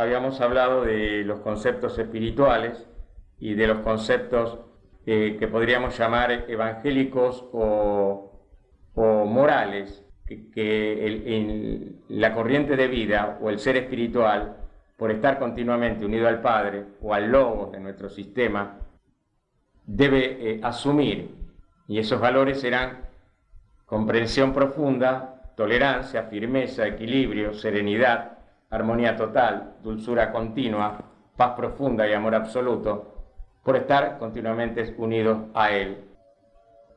habíamos hablado de los conceptos espirituales y de los conceptos que podríamos llamar evangélicos o morales, que la corriente de vida o el ser espiritual, por estar continuamente unido al Padre o al Logos de nuestro sistema, debe asumir, y esos valores serán comprensión profunda, tolerancia, firmeza, equilibrio, serenidad, armonía total, dulzura continua, paz profunda y amor absoluto, por estar continuamente unidos a Él.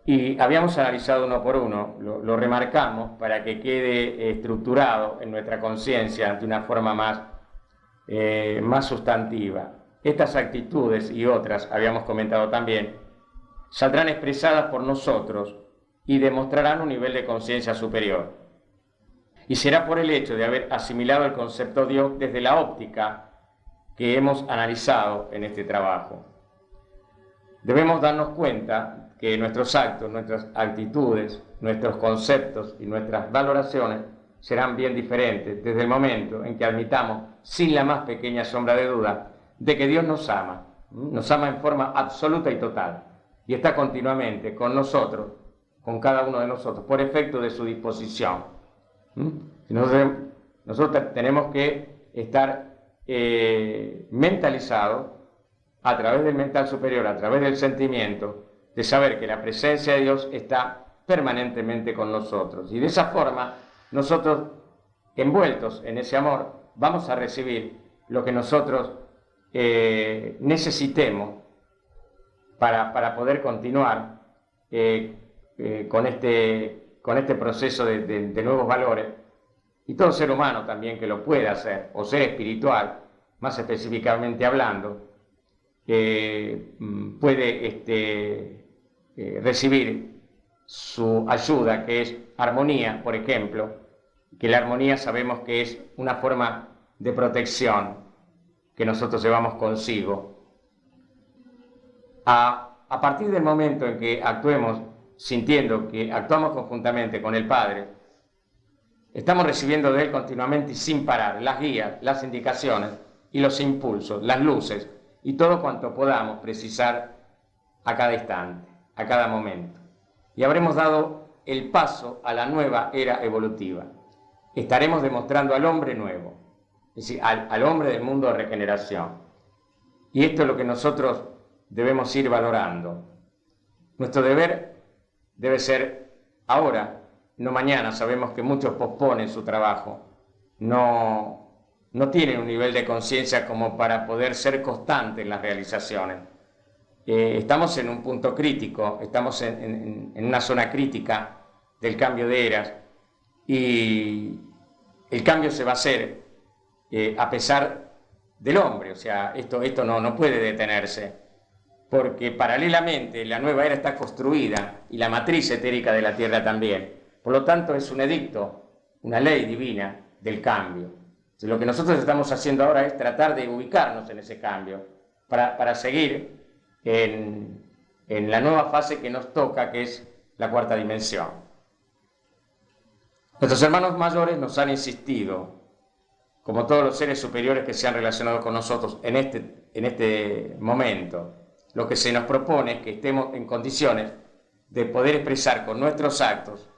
Y habíamos analizado uno por uno, lo remarcamos para que quede estructurado en nuestra conciencia de una forma más sustantiva. Estas actitudes y otras, habíamos comentado también, saldrán expresadas por nosotros y demostrarán un nivel de conciencia superior. Y será por el hecho de haber asimilado el concepto Dios desde la óptica que hemos analizado en este trabajo. Debemos darnos cuenta que nuestros actos, nuestras actitudes, nuestros conceptos y nuestras valoraciones serán bien diferentes desde el momento en que admitamos, sin la más pequeña sombra de duda, de que Dios nos ama en forma absoluta y total, y está continuamente con nosotros, con cada uno de nosotros, por efecto de su disposición. Nosotros tenemos que estar mentalizados a través del mental superior, a través del sentimiento, de saber que la presencia de Dios está permanentemente con nosotros. Y de esa forma, nosotros, envueltos en ese amor, vamos a recibir lo que nosotros necesitemos para poder continuar con este proceso de nuevos valores. Y todo ser humano también que lo pueda hacer, o ser espiritual, más específicamente hablando, puede recibir su ayuda, que es armonía, por ejemplo, que la armonía sabemos que es una forma de protección que nosotros llevamos consigo. A partir del momento en que actuemos sintiendo que actuamos conjuntamente con el Padre, estamos recibiendo de Él continuamente y sin parar las guías, las indicaciones y los impulsos, las luces y todo cuanto podamos precisar a cada instante, a cada momento. Y habremos dado el paso a la nueva era evolutiva. Estaremos demostrando al hombre nuevo, es decir, al hombre del mundo de regeneración. Y esto es lo que nosotros debemos ir valorando. Nuestro deber debe ser ahora, no mañana. Sabemos que muchos posponen su trabajo, no tienen un nivel de conciencia como para poder ser constantes en las realizaciones. Estamos en un punto crítico, estamos en una zona crítica del cambio de eras, y el cambio se va a hacer a pesar del hombre. O sea, esto no puede detenerse, porque paralelamente la nueva era está construida y la matriz etérica de la Tierra también. Por lo tanto, es un edicto, una ley divina del cambio. Entonces, lo que nosotros estamos haciendo ahora es tratar de ubicarnos en ese cambio para seguir en la nueva fase que nos toca, que es la cuarta dimensión. Nuestros hermanos mayores nos han insistido, como todos los seres superiores que se han relacionado con nosotros en este momento, lo que se nos propone es que estemos en condiciones de poder expresar con nuestros actos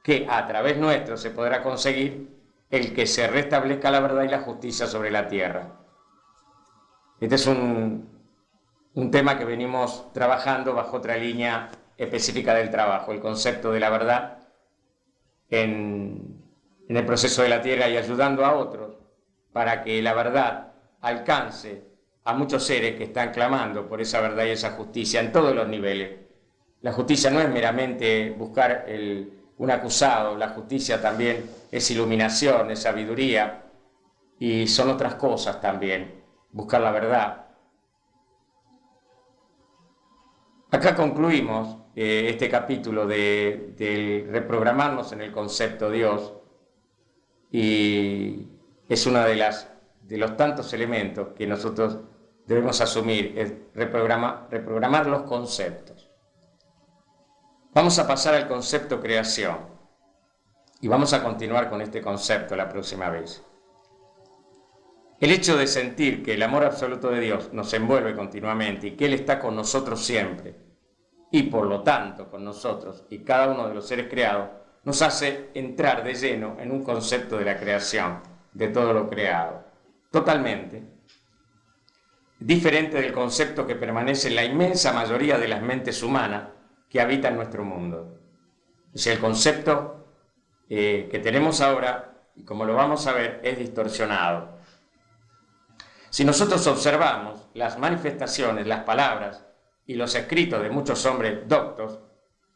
que a través nuestro se podrá conseguir el que se restablezca la verdad y la justicia sobre la tierra. Este es un tema que venimos trabajando bajo otra línea específica del trabajo, el concepto de la verdad en el proceso de la tierra, y ayudando a otros para que la verdad alcance a muchos seres que están clamando por esa verdad y esa justicia en todos los niveles. La justicia no es meramente buscar un acusado, la justicia también es iluminación, es sabiduría, y son otras cosas también, buscar la verdad. Acá concluimos este capítulo de reprogramarnos en el concepto Dios, y es uno de los tantos elementos que nosotros debemos asumir, es reprogramar los conceptos. Vamos a pasar al concepto creación y vamos a continuar con este concepto la próxima vez. El hecho de sentir que el amor absoluto de Dios nos envuelve continuamente y que Él está con nosotros siempre, y por lo tanto con nosotros y cada uno de los seres creados, nos hace entrar de lleno en un concepto de la creación, de todo lo creado, totalmente diferente del concepto que permanece en la inmensa mayoría de las mentes humanas que habitan nuestro mundo. O sea, el concepto que tenemos ahora, y como lo vamos a ver, es distorsionado. Si nosotros observamos las manifestaciones, las palabras y los escritos de muchos hombres doctos,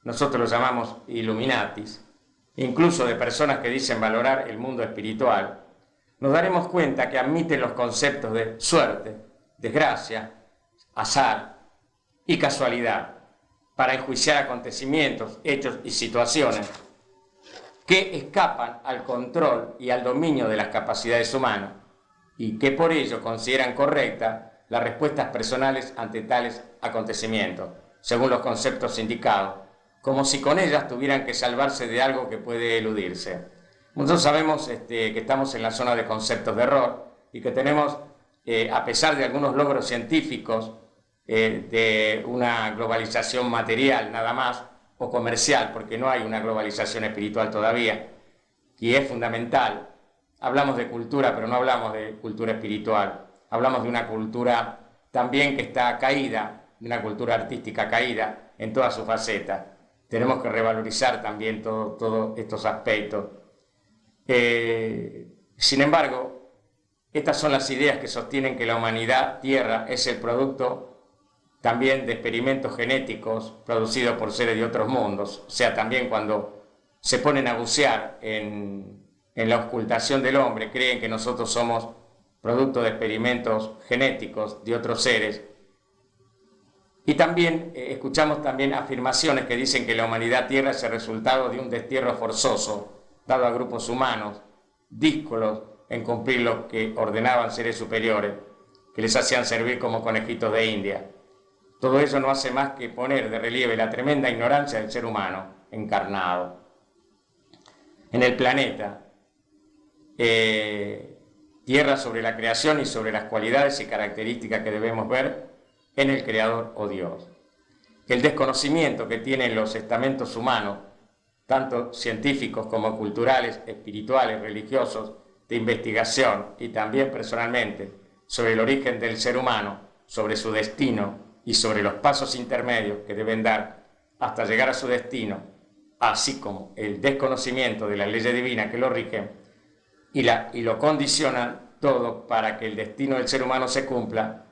nosotros los llamamos Illuminatis, incluso de personas que dicen valorar el mundo espiritual, nos daremos cuenta que admiten los conceptos de suerte, desgracia, azar y casualidad para enjuiciar acontecimientos, hechos y situaciones que escapan al control y al dominio de las capacidades humanas y que por ello consideran correctas las respuestas personales ante tales acontecimientos, según los conceptos indicados, como si con ellas tuvieran que salvarse de algo que puede eludirse. Nosotros sabemos que estamos en la zona de conceptos de error y que tenemos, a pesar de algunos logros científicos, de una globalización material nada más, o comercial, porque no hay una globalización espiritual todavía, y es fundamental. Hablamos de cultura, pero no hablamos de cultura espiritual. Hablamos de una cultura también que está caída, de una cultura artística caída en todas sus facetas. Tenemos que revalorizar también todos estos aspectos. Sin embargo, estas son las ideas que sostienen que la humanidad, Tierra, es el producto también de experimentos genéticos producidos por seres de otros mundos. O sea, también cuando se ponen a bucear en la ocultación del hombre, creen que nosotros somos producto de experimentos genéticos de otros seres. Y también escuchamos también afirmaciones que dicen que la humanidad Tierra es el resultado de un destierro forzoso dado a grupos humanos, díscolos en cumplir lo que ordenaban seres superiores, que les hacían servir como conejitos de India. Todo eso no hace más que poner de relieve la tremenda ignorancia del ser humano encarnado en el planeta, Tierra, sobre la creación y sobre las cualidades y características que debemos ver en el Creador o Dios. El desconocimiento que tienen los estamentos humanos, tanto científicos como culturales, espirituales, religiosos, de investigación y también personalmente, sobre el origen del ser humano, sobre su destino y sobre los pasos intermedios que deben dar hasta llegar a su destino, así como el desconocimiento de las leyes divinas que lo rigen y lo condicionan todo para que el destino del ser humano se cumpla,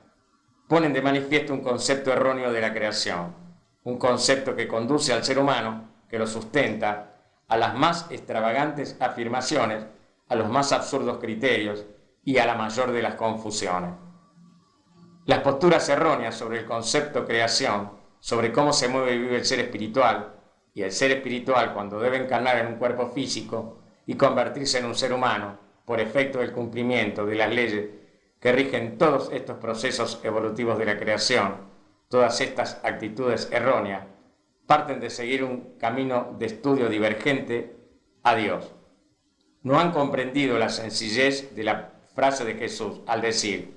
ponen de manifiesto un concepto erróneo de la creación, un concepto que conduce al ser humano, que lo sustenta, a las más extravagantes afirmaciones, a los más absurdos criterios y a la mayor de las confusiones. Las posturas erróneas sobre el concepto creación, sobre cómo se mueve y vive el ser espiritual, y el ser espiritual cuando debe encarnar en un cuerpo físico y convertirse en un ser humano por efecto del cumplimiento de las leyes que rigen todos estos procesos evolutivos de la creación, todas estas actitudes erróneas, parten de seguir un camino de estudio divergente a Dios. No han comprendido la sencillez de la frase de Jesús al decir: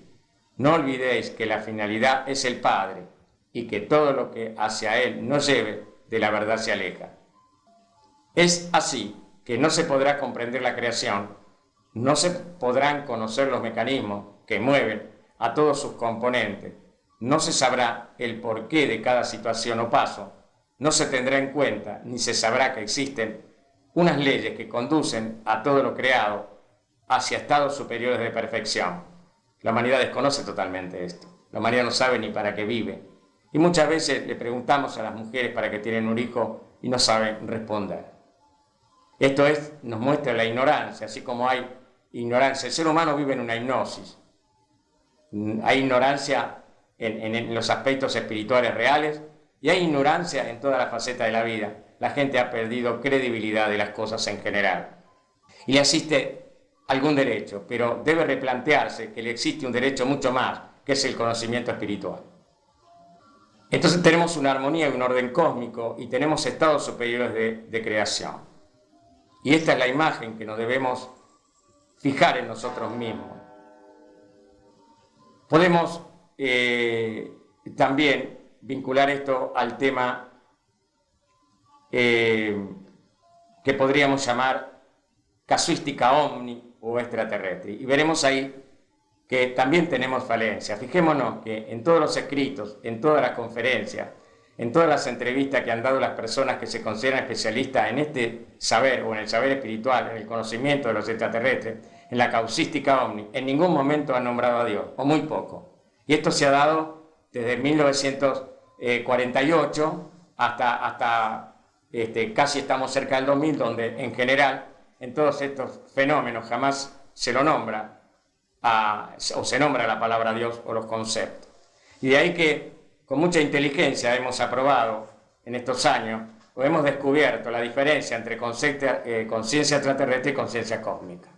no olvidéis que la finalidad es el Padre y que todo lo que hacia Él nos lleve de la verdad se aleja. Es así que no se podrá comprender la creación, no se podrán conocer los mecanismos que mueven a todos sus componentes, no se sabrá el porqué de cada situación o paso, no se tendrá en cuenta ni se sabrá que existen unas leyes que conducen a todo lo creado hacia estados superiores de perfección. La humanidad desconoce totalmente esto. La humanidad no sabe ni para qué vive. Y muchas veces le preguntamos a las mujeres para qué tienen un hijo y no saben responder. Esto nos muestra la ignorancia, así como hay ignorancia. El ser humano vive en una hipnosis. Hay ignorancia en los aspectos espirituales reales y hay ignorancia en toda la faceta de la vida. La gente ha perdido credibilidad de las cosas en general. Y le asiste algún derecho, pero debe replantearse que le existe un derecho mucho más, que es el conocimiento espiritual. Entonces tenemos una armonía y un orden cósmico y tenemos estados superiores de creación. Y esta es la imagen que nos debemos fijar en nosotros mismos. Podemos también vincular esto al tema que podríamos llamar casuística omni o extraterrestre. Y veremos ahí que también tenemos falencias. Fijémonos que en todos los escritos, en todas las conferencias, en todas las entrevistas que han dado las personas que se consideran especialistas en este saber o en el saber espiritual, en el conocimiento de los extraterrestres, en la causística omni, en ningún momento han nombrado a Dios, o muy poco. Y esto se ha dado desde 1948 hasta casi estamos cerca del 2000, donde en general, en todos estos fenómenos jamás se lo nombra, o se nombra la palabra Dios o los conceptos. Y de ahí que con mucha inteligencia hemos aprobado en estos años, o hemos descubierto la diferencia entre conciencia extraterrestre y conciencia cósmica.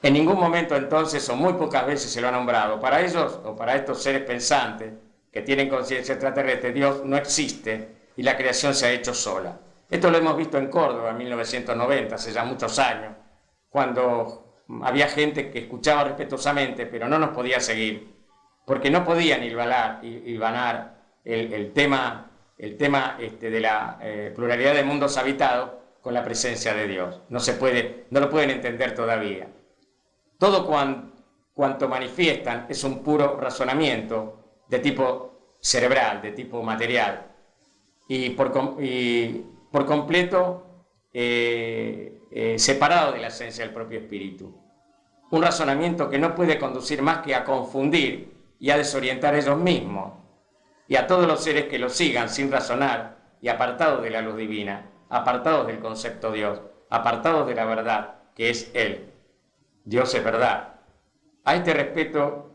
En ningún momento entonces, o muy pocas veces se lo ha nombrado. Para ellos, o para estos seres pensantes que tienen conciencia extraterrestre, Dios no existe y la creación se ha hecho sola. Esto lo hemos visto en Córdoba en 1990, hace ya muchos años, cuando había gente que escuchaba respetuosamente, pero no nos podía seguir, porque no podían hilvanar el tema de la pluralidad de mundos habitados con la presencia de Dios. No lo pueden entender todavía. Todo cuanto manifiestan es un puro razonamiento de tipo cerebral, de tipo material, y por completo separado de la esencia del propio espíritu. Un razonamiento que no puede conducir más que a confundir y a desorientar a ellos mismos y a todos los seres que lo sigan sin razonar y apartados de la luz divina, apartados del concepto Dios, apartados de la verdad que es Él. Dios es verdad. A este respecto,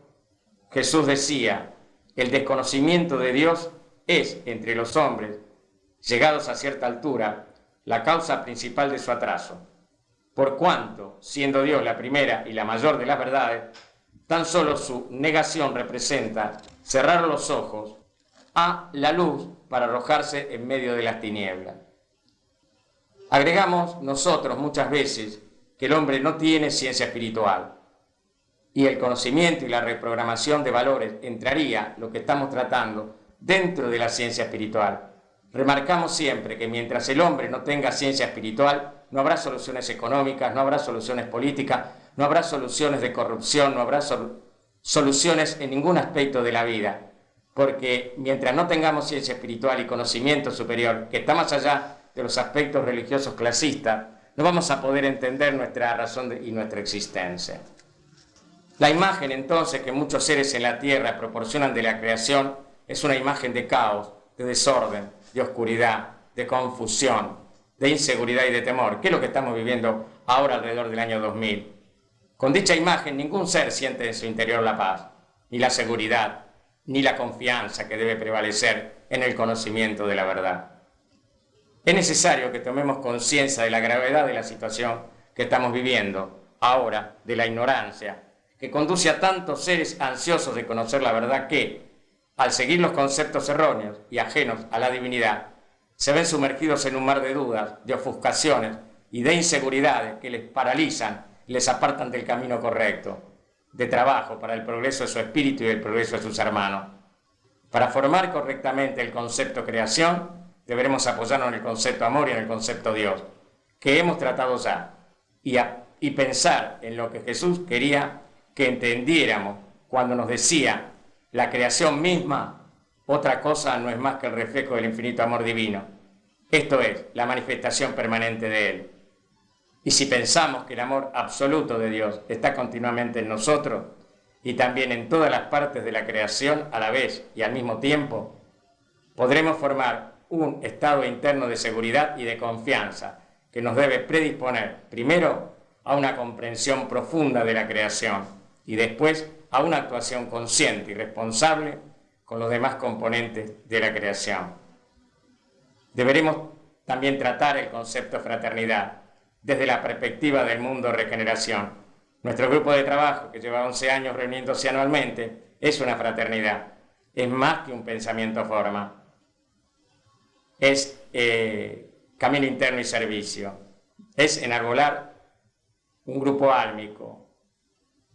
Jesús decía: el desconocimiento de Dios es, entre los hombres, llegados a cierta altura, la causa principal de su atraso, por cuanto, siendo Dios la primera y la mayor de las verdades, tan solo su negación representa cerrar los ojos a la luz para arrojarse en medio de las tinieblas. Agregamos nosotros muchas veces que el hombre no tiene ciencia espiritual, y el conocimiento y la reprogramación de valores entraría, lo que estamos tratando, dentro de la ciencia espiritual. Remarcamos siempre que mientras el hombre no tenga ciencia espiritual, no habrá soluciones económicas, no habrá soluciones políticas, no habrá soluciones de corrupción, no habrá soluciones en ningún aspecto de la vida. Porque mientras no tengamos ciencia espiritual y conocimiento superior, que está más allá de los aspectos religiosos clasistas, no vamos a poder entender nuestra razón y nuestra existencia. La imagen entonces que muchos seres en la tierra proporcionan de la creación es una imagen de caos, de desorden, de oscuridad, de confusión, de inseguridad y de temor, que es lo que estamos viviendo ahora alrededor del año 2000. Con dicha imagen ningún ser siente en su interior la paz, ni la seguridad, ni la confianza que debe prevalecer en el conocimiento de la verdad. Es necesario que tomemos conciencia de la gravedad de la situación que estamos viviendo ahora, de la ignorancia, que conduce a tantos seres ansiosos de conocer la verdad que, al seguir los conceptos erróneos y ajenos a la divinidad, se ven sumergidos en un mar de dudas, de ofuscaciones y de inseguridades que les paralizan y les apartan del camino correcto, de trabajo para el progreso de su espíritu y el progreso de sus hermanos. Para formar correctamente el concepto creación, deberemos apoyarnos en el concepto amor y en el concepto Dios, que hemos tratado ya, y pensar en lo que Jesús quería que entendiéramos cuando nos decía: la creación misma, otra cosa no es más que el reflejo del infinito amor divino. Esto es, la manifestación permanente de Él. Y si pensamos que el amor absoluto de Dios está continuamente en nosotros y también en todas las partes de la creación a la vez y al mismo tiempo, podremos formar un estado interno de seguridad y de confianza que nos debe predisponer primero a una comprensión profunda de la creación y después a una actuación consciente y responsable con los demás componentes de la creación. Deberemos también tratar el concepto de fraternidad desde la perspectiva del mundo regeneración. Nuestro grupo de trabajo, que lleva 11 años reuniéndose anualmente, es una fraternidad, es más que un pensamiento forma, es camino interno y servicio, es enarbolar un grupo álmico,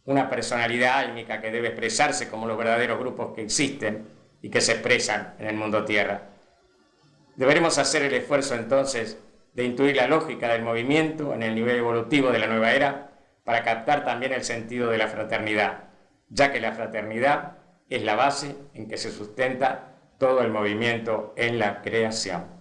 una personalidad álmica que debe expresarse como los verdaderos grupos que existen y que se expresan en el mundo tierra. Deberemos hacer el esfuerzo entonces de intuir la lógica del movimiento en el nivel evolutivo de la nueva era para captar también el sentido de la fraternidad, ya que la fraternidad es la base en que se sustenta todo el movimiento en la creación.